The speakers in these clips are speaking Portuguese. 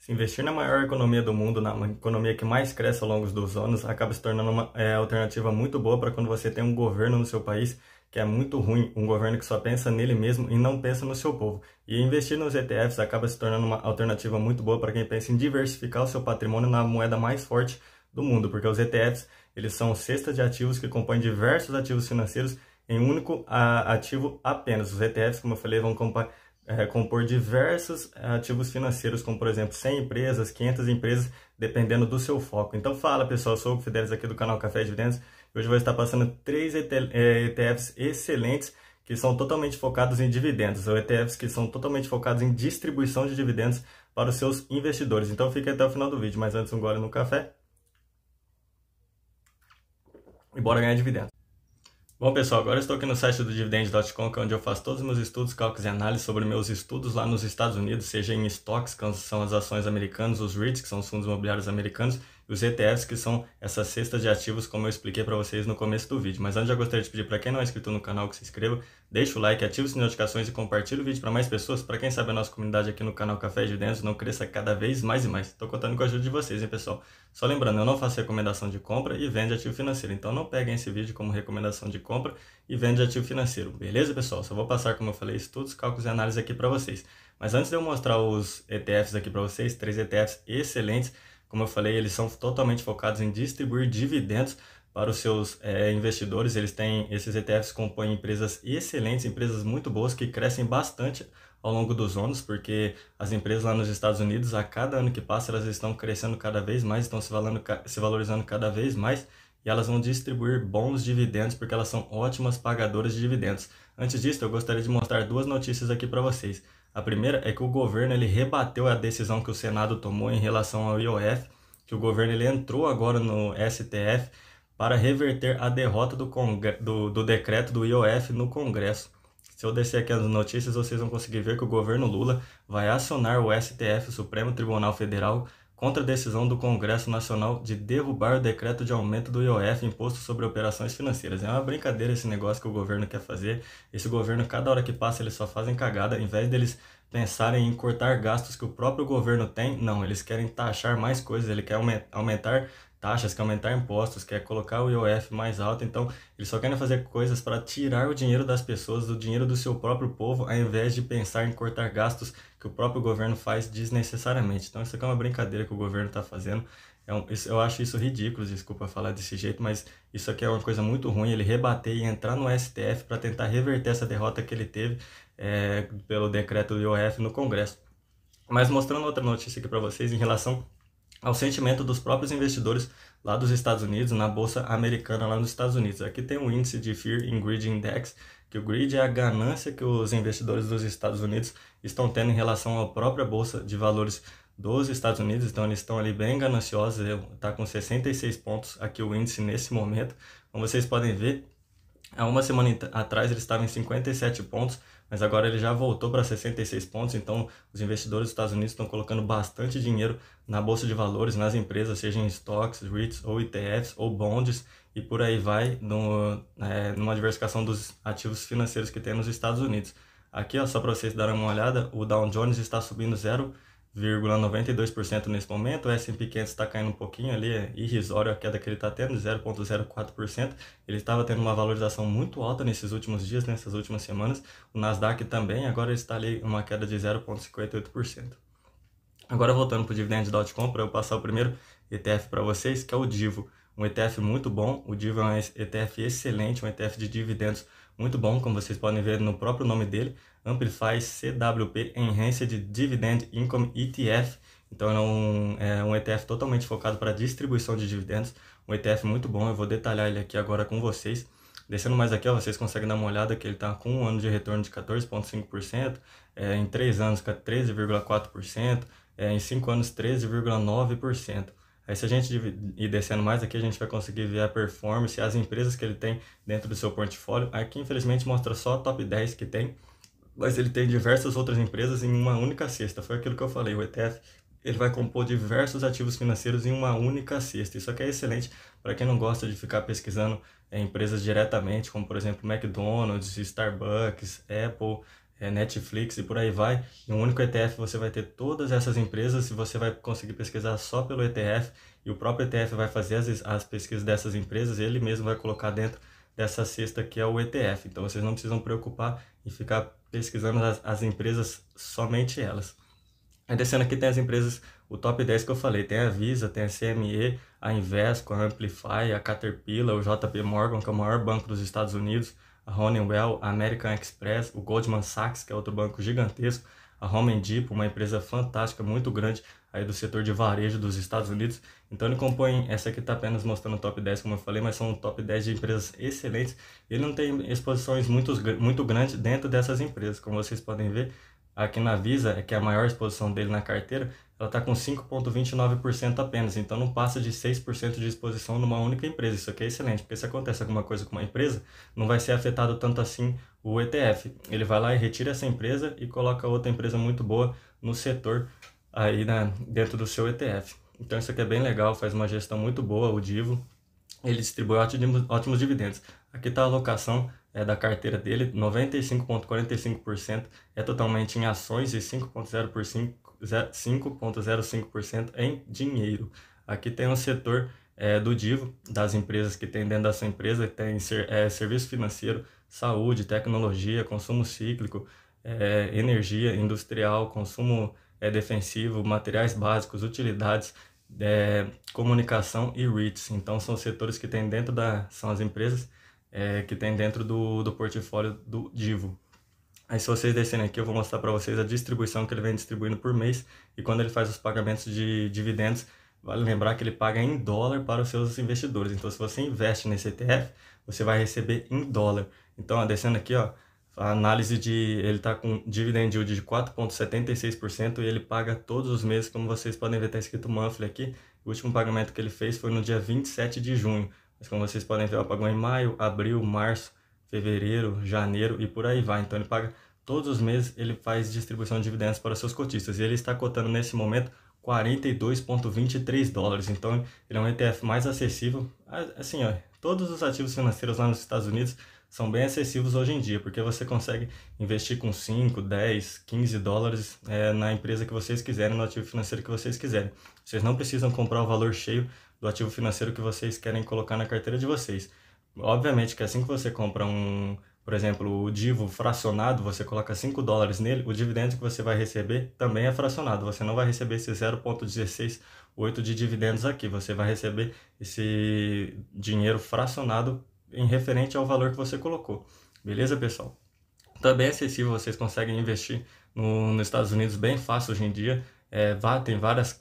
Se investir na maior economia do mundo, na economia que mais cresce ao longo dos anos, acaba se tornando uma alternativa muito boa para quando você tem um governo no seu país que é muito ruim, um governo que só pensa nele mesmo e não pensa no seu povo. E investir nos ETFs acaba se tornando uma alternativa muito boa para quem pensa em diversificar o seu patrimônio na moeda mais forte do mundo, porque os ETFs eles são cestas de ativos que compõem diversos ativos financeiros em um único ativo apenas. Os ETFs, como eu falei, vão compor diversos ativos financeiros, como por exemplo 100 empresas, 500 empresas, dependendo do seu foco. Então fala pessoal, eu sou o Fidelis aqui do canal Café Dividendos. Hoje eu vou estar passando 3 ETFs excelentes que são totalmente focados em dividendos, ou ETFs que são totalmente focados em distribuição de dividendos para os seus investidores. Então fique até o final do vídeo, mas antes um gole no café e bora ganhar dividendos. Bom pessoal, agora eu estou aqui no site do Dividend.com, que é onde eu faço todos os meus estudos, cálculos e análises sobre meus estudos lá nos Estados Unidos, seja em stocks, que são as ações americanas, os REITs, que são os fundos imobiliários americanos, e os ETFs, que são essas cestas de ativos, como eu expliquei para vocês no começo do vídeo. Mas antes eu gostaria de pedir para quem não é inscrito no canal que se inscreva, deixe o like, ative as notificações e compartilhe o vídeo para mais pessoas, para quem sabe a nossa comunidade aqui no canal Café Dividendos não cresça cada vez mais e mais. Estou contando com a ajuda de vocês, hein pessoal? Só lembrando, eu não faço recomendação de compra e venda de ativo financeiro, então não peguem esse vídeo como recomendação de compra e venda de ativo financeiro, beleza pessoal? Só vou passar, como eu falei, estudos, cálculos e análise aqui para vocês. Mas antes de eu mostrar os ETFs aqui para vocês, 3 ETFs excelentes, como eu falei, eles são totalmente focados em distribuir dividendos para os seus investidores. Esses ETFs compõem empresas excelentes, empresas muito boas que crescem bastante ao longo dos anos, porque as empresas lá nos Estados Unidos, a cada ano que passa, elas estão crescendo cada vez mais, estão se valorizando cada vez mais, e elas vão distribuir bons dividendos, porque elas são ótimas pagadoras de dividendos. Antes disso, eu gostaria de mostrar 2 notícias aqui para vocês. A primeira é que o governo ele rebateu a decisão que o Senado tomou em relação ao IOF, que o governo ele entrou agora no STF para reverter a derrota do decreto do IOF no Congresso. Se eu descer aqui as notícias, vocês vão conseguir ver que o governo Lula vai acionar o STF, o Supremo Tribunal Federal, contra a decisão do Congresso Nacional de derrubar o decreto de aumento do IOF, Imposto sobre Operações Financeiras. É uma brincadeira esse negócio que o governo quer fazer. Esse governo, cada hora que passa, eles só fazem cagada. Ao invés deles pensarem em cortar gastos que o próprio governo tem, não, eles querem taxar mais coisas, ele quer aumentar taxas, quer aumentar impostos, quer colocar o IOF mais alto. Então, eles só querem fazer coisas para tirar o dinheiro das pessoas, o dinheiro do seu próprio povo, ao invés de pensar em cortar gastos que o próprio governo faz desnecessariamente. Então, isso aqui é uma brincadeira que o governo está fazendo. Eu acho isso ridículo, desculpa falar desse jeito, mas isso aqui é uma coisa muito ruim, ele rebater e entrar no STF para tentar reverter essa derrota que ele teve pelo decreto do IOF no Congresso. Mas mostrando outra notícia aqui para vocês em relação ao sentimento dos próprios investidores lá dos Estados Unidos, na Bolsa Americana lá nos Estados Unidos. Aqui tem o índice de Fear and Greed Index, que o greed é a ganância que os investidores dos Estados Unidos estão tendo em relação à própria Bolsa de Valores dos Estados Unidos. Então eles estão ali bem gananciosos, está com 66 pontos aqui o índice nesse momento. Como vocês podem ver, há uma semana atrás ele estava em 57 pontos, mas agora ele já voltou para 66 pontos, então os investidores dos Estados Unidos estão colocando bastante dinheiro na Bolsa de Valores, nas empresas, seja em stocks, REITs, ou ETFs, ou bonds, e por aí vai, numa diversificação dos ativos financeiros que tem nos Estados Unidos. Aqui, ó, só para vocês darem uma olhada, o Dow Jones está subindo 0,92% nesse momento, o S&P 500 está caindo um pouquinho ali, é irrisório a queda que ele está tendo, 0,04%. Ele estava tendo uma valorização muito alta nesses últimos dias, nessas últimas semanas. O Nasdaq também, agora ele está ali uma queda de 0,58%. Agora voltando para o Dividend.com, para eu passar o primeiro ETF para vocês, que é o Divo. Um ETF muito bom, o Divo é um ETF excelente, um ETF de dividendos muito bom, como vocês podem ver no próprio nome dele, Amplify CWP Enhanced Dividend Income ETF. Então é um ETF totalmente focado para distribuição de dividendos, um ETF muito bom, eu vou detalhar ele aqui agora com vocês. Descendo mais aqui, ó, vocês conseguem dar uma olhada que ele está com um ano de retorno de 14,5%, em 3 anos 13,4%, em 5 anos 13,9%. Aí se a gente ir descendo mais aqui, a gente vai conseguir ver a performance e as empresas que ele tem dentro do seu portfólio. Aqui infelizmente mostra só a top 10 que tem, mas ele tem diversas outras empresas em uma única cesta. Foi aquilo que eu falei, o ETF ele vai compor diversos ativos financeiros em uma única cesta. Isso aqui é excelente para quem não gosta de ficar pesquisando empresas diretamente, como por exemplo McDonald's, Starbucks, Apple, Netflix e por aí vai. Em um único ETF você vai ter todas essas empresas e você vai conseguir pesquisar só pelo ETF e o próprio ETF vai fazer as pesquisas dessas empresas e ele mesmo vai colocar dentro dessa cesta que é o ETF. Então vocês não precisam preocupar em ficar pesquisando as empresas, somente elas. Aí descendo aqui tem as empresas, o top 10 que eu falei, tem a Visa, tem a CME, a Invesco, a Amplify, a Caterpillar, o JP Morgan, que é o maior banco dos Estados Unidos, a Honeywell, a American Express, o Goldman Sachs, que é outro banco gigantesco, a Home Depot, uma empresa fantástica, muito grande aí do setor de varejo dos Estados Unidos. Então ele compõe, essa aqui está apenas mostrando o top 10, como eu falei, mas são um top 10 de empresas excelentes. Ele não tem exposições muito grandes dentro dessas empresas, como vocês podem ver. Aqui na Visa, que é a maior exposição dele na carteira, ela está com 5,29% apenas, então não passa de 6% de exposição numa única empresa. Isso aqui é excelente, porque se acontece alguma coisa com uma empresa, não vai ser afetado tanto assim o ETF. Ele vai lá e retira essa empresa e coloca outra empresa muito boa no setor aí dentro do seu ETF. Então isso aqui é bem legal, faz uma gestão muito boa, o Divo. Ele distribui ótimos dividendos. Aqui está a alocação da carteira dele, 95,45% é totalmente em ações e 5,05% em dinheiro. Aqui tem um setor do Divo, das empresas que tem dentro da sua empresa, que tem serviço financeiro, saúde, tecnologia, consumo cíclico, energia industrial, consumo defensivo, materiais básicos, utilidades, comunicação e REITs. Então são setores que tem dentro são as empresas que tem dentro do portfólio do Divo. Aí se vocês descerem aqui eu vou mostrar para vocês a distribuição que ele vem distribuindo por mês e quando ele faz os pagamentos de dividendos, vale lembrar que ele paga em dólar para os seus investidores. Então se você investe nesse ETF, você vai receber em dólar. Então ó, descendo aqui, ó, a análise ele está com dividend yield de 4,76% e ele paga todos os meses, como vocês podem ver, está escrito monthly aqui. O último pagamento que ele fez foi no dia 27 de junho. Mas como vocês podem ver, ele pagou em maio, abril, março, fevereiro, janeiro e por aí vai. Então ele paga todos os meses, ele faz distribuição de dividendos para os seus cotistas. E ele está cotando nesse momento 42,23 dólares. Então ele é um ETF mais acessível. Assim, ó, todos os ativos financeiros lá nos Estados Unidos são bem acessíveis hoje em dia, porque você consegue investir com 5, 10, 15 dólares na empresa que vocês quiserem, no ativo financeiro que vocês quiserem. Vocês não precisam comprar o valor cheio do ativo financeiro que vocês querem colocar na carteira de vocês. Obviamente que assim que você compra por exemplo, o Divo fracionado, você coloca 5 dólares nele, o dividendo que você vai receber também é fracionado. Você não vai receber esse 0,168 de dividendos aqui, você vai receber esse dinheiro fracionado em referente ao valor que você colocou. Beleza, pessoal? Também é acessível, vocês conseguem investir nos Estados Unidos bem fácil hoje em dia. Tem várias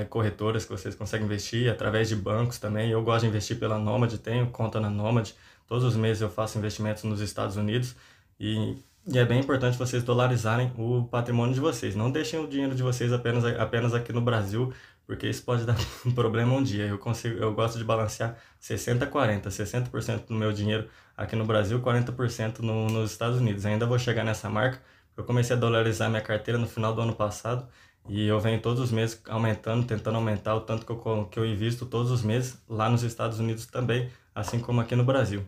corretoras que vocês conseguem investir, através de bancos também. Eu gosto de investir pela Nomad, tenho conta na Nomad. Todos os meses eu faço investimentos nos Estados Unidos e é bem importante vocês dolarizarem o patrimônio de vocês. Não deixem o dinheiro de vocês apenas aqui no Brasil, porque isso pode dar um problema um dia. Eu gosto de balancear 60-40, 60% do meu dinheiro aqui no Brasil, 40% nos Estados Unidos. Ainda vou chegar nessa marca. Eu comecei a dolarizar minha carteira no final do ano passado e eu venho todos os meses aumentando, tentando aumentar o tanto que eu invisto todos os meses lá nos Estados Unidos também, assim como aqui no Brasil.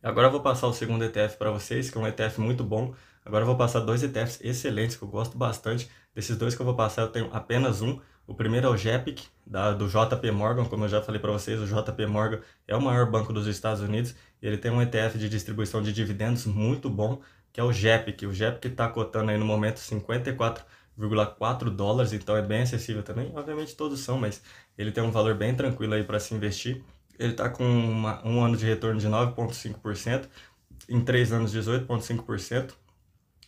Agora eu vou passar o segundo ETF para vocês, que é um ETF muito bom. Agora eu vou passar dois ETFs excelentes que eu gosto bastante. Desses dois que eu vou passar eu tenho apenas um. O primeiro é o GEPIC, do JP Morgan, como eu já falei para vocês, o JP Morgan é o maior banco dos Estados Unidos e ele tem um ETF de distribuição de dividendos muito bom, que é o GEPIC. O GEPIC está cotando aí no momento 54,4 dólares, então é bem acessível também. Obviamente todos são, mas ele tem um valor bem tranquilo aí para se investir. Ele está com um ano de retorno de 9,5%, em 3 anos 18,5%.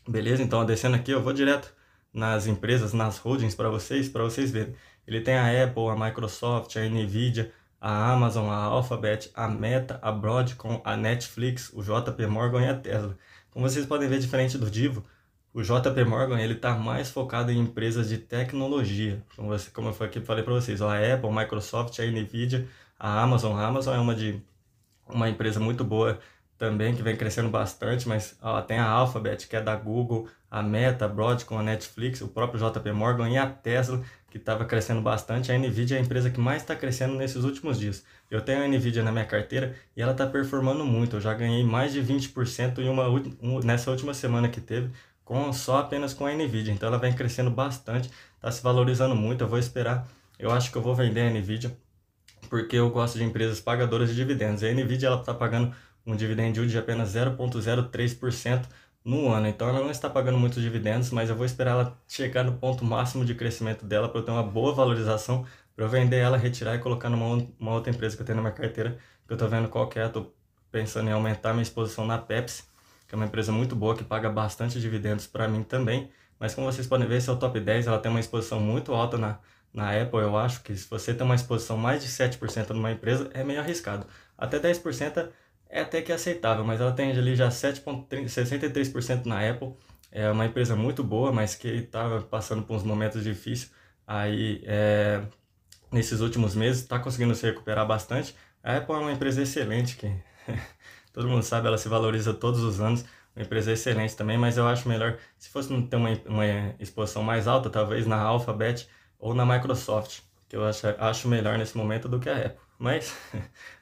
Beleza? Então, descendo aqui, eu vou direto nas empresas, nas holdings para vocês verem. Ele tem a Apple, a Microsoft, a Nvidia, a Amazon, a Alphabet, a Meta, a Broadcom, a Netflix, o JP Morgan e a Tesla. Como vocês podem ver, diferente do Divo, o JP Morgan ele está mais focado em empresas de tecnologia. Como eu falei para vocês, a Apple, a Microsoft, a Nvidia, a Amazon é uma empresa muito boa também, que vem crescendo bastante, mas ó, tem a Alphabet, que é da Google, a Meta, a Broadcom, a Netflix, o próprio JP Morgan e a Tesla, que estava crescendo bastante. A Nvidia é a empresa que mais está crescendo nesses últimos dias. Eu tenho a Nvidia na minha carteira e ela está performando muito. Eu já ganhei mais de 20% nessa última semana que teve, apenas com a Nvidia. Então ela vem crescendo bastante, está se valorizando muito. Eu vou esperar. Eu acho que eu vou vender a Nvidia, porque eu gosto de empresas pagadoras de dividendos. A Nvidia ela está pagando um dividend yield de apenas 0,03% no ano. Então ela não está pagando muitos dividendos, mas eu vou esperar ela chegar no ponto máximo de crescimento dela para eu ter uma boa valorização, para eu vender ela, retirar e colocar numa outra empresa que eu tenho na minha carteira, que eu estou vendo qual que é. Estou pensando em aumentar minha exposição na Pepsi, que é uma empresa muito boa, que paga bastante dividendos para mim também. Mas como vocês podem ver, esse é o top 10, ela tem uma exposição muito alta na Apple. Eu acho que se você tem uma exposição mais de 7% numa empresa, é meio arriscado. Até 10% é até que aceitável, mas ela tem ali já 7,63% na Apple. É uma empresa muito boa, mas que estava passando por uns momentos difíceis. Aí, nesses últimos meses, está conseguindo se recuperar bastante. A Apple é uma empresa excelente, que todo mundo sabe, ela se valoriza todos os anos. Uma empresa excelente também, mas eu acho melhor, se fosse ter uma exposição mais alta, talvez na Alphabet ou na Microsoft, que eu acho melhor nesse momento do que a Apple. Mas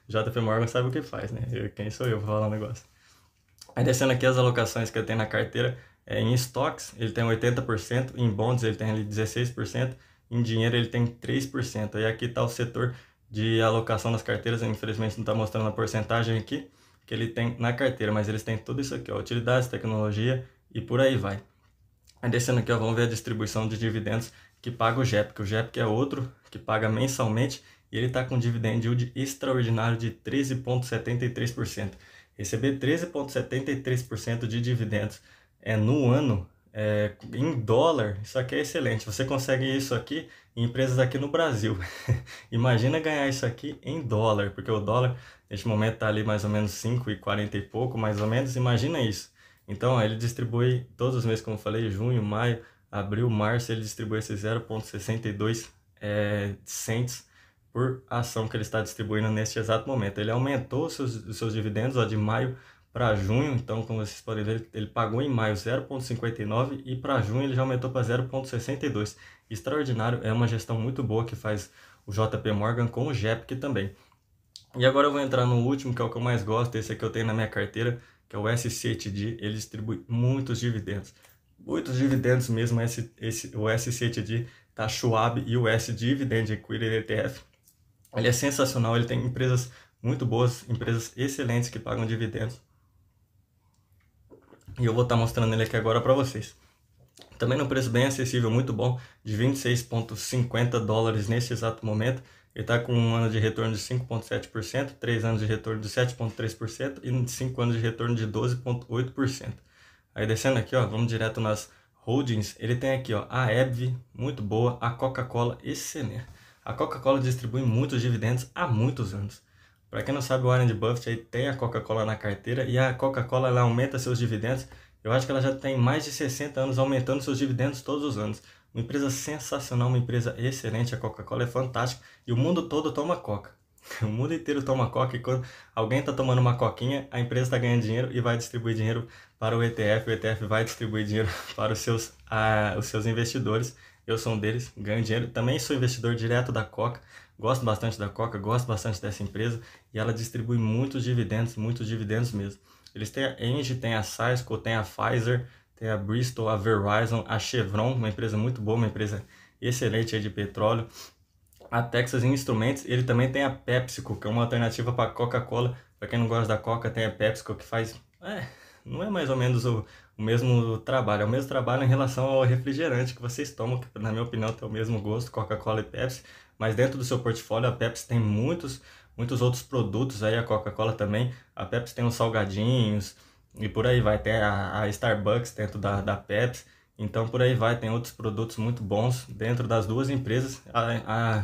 JP Morgan sabe o que faz, né? Quem sou eu para falar um negócio? Aí descendo aqui as alocações que eu tenho na carteira, em stocks ele tem 80%, em bonds ele tem ali 16%, em dinheiro ele tem 3%. Aí aqui está o setor de alocação das carteiras, infelizmente não está mostrando a porcentagem aqui que ele tem na carteira, mas eles têm tudo isso aqui, ó, utilidades, tecnologia e por aí vai. Aí descendo aqui, ó, vamos ver a distribuição de dividendos que paga o GEP, que o GEP é outro que paga mensalmente, e ele está com um dividend yield extraordinário de 13,73%. Receber 13,73% de dividendos no ano, em dólar, isso aqui é excelente. Você consegue isso aqui em empresas aqui no Brasil. Imagina ganhar isso aqui em dólar, porque o dólar neste momento está ali mais ou menos 5,40 e pouco, mais ou menos. Imagina isso. Então ó, ele distribui todos os meses, como eu falei, junho, maio, abril, março, ele distribui esse 0,62 cents por ação que ele está distribuindo neste exato momento. Ele aumentou os seus dividendos, ó, de maio para junho. Então, como vocês podem ver, ele pagou em maio 0,59 e para junho ele já aumentou para 0,62. Extraordinário, é uma gestão muito boa que faz o JP Morgan com o GEPIC também. E agora eu vou entrar no último, que é o que eu mais gosto, esse aqui eu tenho na minha carteira, que é o SCHD. Ele distribui muitos dividendos mesmo. O SCHD tá Schwab US Dividend Equity ETF. Ele é sensacional, ele tem empresas muito boas, empresas excelentes que pagam dividendos. E eu vou estar mostrando ele aqui agora para vocês. Também num preço bem acessível, muito bom, de 26,50 dólares neste exato momento. Ele está com um ano de retorno de 5,7%, 3 anos de retorno de 7,3% e 5 anos de retorno de 12,8%. Aí descendo aqui, ó, vamos direto nas holdings. Ele tem aqui, ó, a AbbVie, muito boa, a Coca-Cola, excelente. A Coca-Cola distribui muitos dividendos há muitos anos. Para quem não sabe, o Warren Buffett aí tem a Coca-Cola na carteira, e a Coca-Cola ela aumenta seus dividendos. Eu acho que ela já tem mais de 60 anos aumentando seus dividendos todos os anos. Uma empresa sensacional, uma empresa excelente. A Coca-Cola é fantástica e o mundo todo toma Coca. O mundo inteiro toma Coca, e quando alguém está tomando uma coquinha, a empresa está ganhando dinheiro e vai distribuir dinheiro para o ETF. O ETF vai distribuir dinheiro para os seus investidores. Eu sou um deles, ganho dinheiro. Também sou investidor direto da Coca. Gosto bastante da Coca, gosto bastante dessa empresa. E ela distribui muitos dividendos mesmo. Eles têm a Engie, tem a Sysco, tem a Pfizer, tem a Bristol, a Verizon, a Chevron, uma empresa muito boa, uma empresa excelente aí de petróleo. A Texas Instruments, ele também tem a PepsiCo, que é uma alternativa para a Coca-Cola. Para quem não gosta da Coca, tem a PepsiCo, que faz... não é mais ou menos o mesmo trabalho. É o mesmo trabalho em relação ao refrigerante que vocês tomam, que na minha opinião tem o mesmo gosto, Coca-Cola e Pepsi. Mas dentro do seu portfólio, a Pepsi tem muitos outros produtos, aí a Coca-Cola também. A Pepsi tem os salgadinhos e por aí vai. Tem a Starbucks dentro da Pepsi. Então por aí vai, tem outros produtos muito bons dentro das duas empresas. A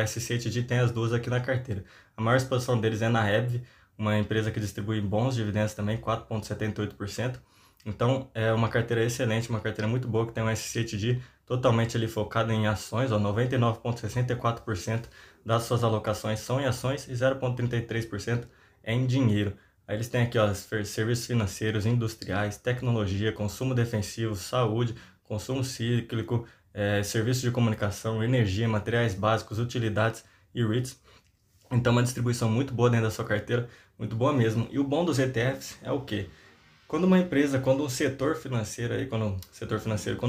SCHD tem as duas aqui na carteira. A maior exposição deles é na AbbVie, uma empresa que distribui bons dividendos também, 4,78%. Então é uma carteira excelente, uma carteira muito boa, que tem um SCHD totalmente ali focado em ações, 99,64% das suas alocações são em ações e 0,33% é em dinheiro. A Aí eles têm aqui, ó, serviços financeiros, industriais, tecnologia, consumo defensivo, saúde, consumo cíclico, serviços de comunicação, energia, materiais básicos, utilidades e REITs. Então, uma distribuição muito boa dentro da sua carteira, muito boa mesmo. E o bom dos ETFs é o quê? Quando uma empresa, quando um setor financeiro aí, quando um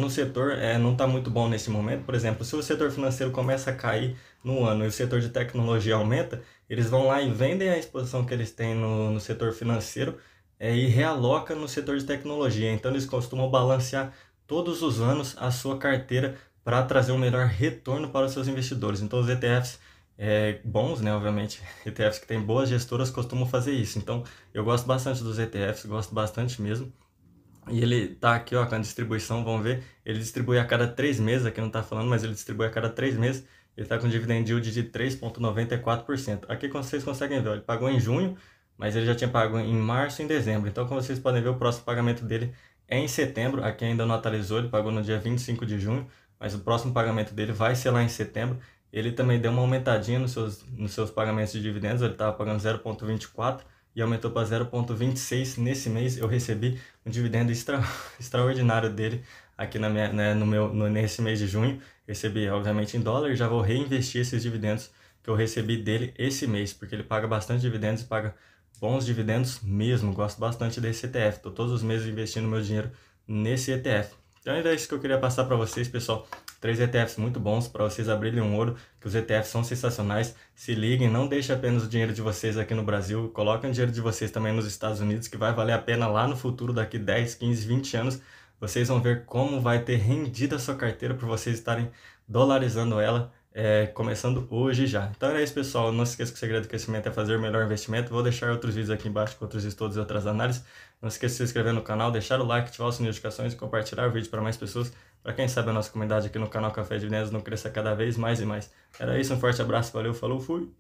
setor não está muito bom nesse momento, por exemplo, se o setor financeiro começa a cair no ano e o setor de tecnologia aumenta, eles vão lá e vendem a exposição que eles têm no setor financeiro e realocam no setor de tecnologia. Então eles costumam balancear todos os anos a sua carteira para trazer um melhor retorno para os seus investidores. Então os ETFs bons, né? Obviamente, ETFs que têm boas gestoras costumam fazer isso. Então, eu gosto bastante dos ETFs, gosto bastante mesmo. E ele tá aqui, ó, com a distribuição, vamos ver. Ele distribui a cada 3 meses, aqui não tá falando, mas ele distribui a cada 3 meses. Ele tá com dividend yield de 3,94%. Aqui vocês conseguem ver, ó, ele pagou em junho, mas ele já tinha pago em março e em dezembro. Então, como vocês podem ver, o próximo pagamento dele é em setembro. Aqui ainda não atualizou, ele pagou no dia 25 de junho, mas o próximo pagamento dele vai ser lá em setembro. Ele também deu uma aumentadinha nos seus pagamentos de dividendos, ele estava pagando 0,24 e aumentou para 0,26 nesse mês. Eu recebi um dividendo extraordinário dele aqui nesse mês de junho. Recebi, obviamente, em dólar e já vou reinvestir esses dividendos que eu recebi dele esse mês, porque ele paga bastante dividendos e paga bons dividendos mesmo. Gosto bastante desse ETF, estou todos os meses investindo meu dinheiro nesse ETF. Então era isso que eu queria passar para vocês, pessoal. 3 ETFs muito bons para vocês abrirem um olho, que os ETFs são sensacionais. Se liguem, não deixem apenas o dinheiro de vocês aqui no Brasil, coloquem o dinheiro de vocês também nos Estados Unidos, que vai valer a pena lá no futuro, daqui 10, 15, 20 anos. Vocês vão ver como vai ter rendido a sua carteira por vocês estarem dolarizando ela, começando hoje já. Então era isso, pessoal. Não se esqueça que o segredo do crescimento é fazer o melhor investimento. Vou deixar outros vídeos aqui embaixo com outros estudos e outras análises. Não se esqueça de se inscrever no canal, deixar o like, ativar as notificações e compartilhar o vídeo para mais pessoas. Para quem sabe a nossa comunidade aqui no canal Café Dividendos não cresça cada vez mais e mais. Era isso, um forte abraço, valeu, falou, fui!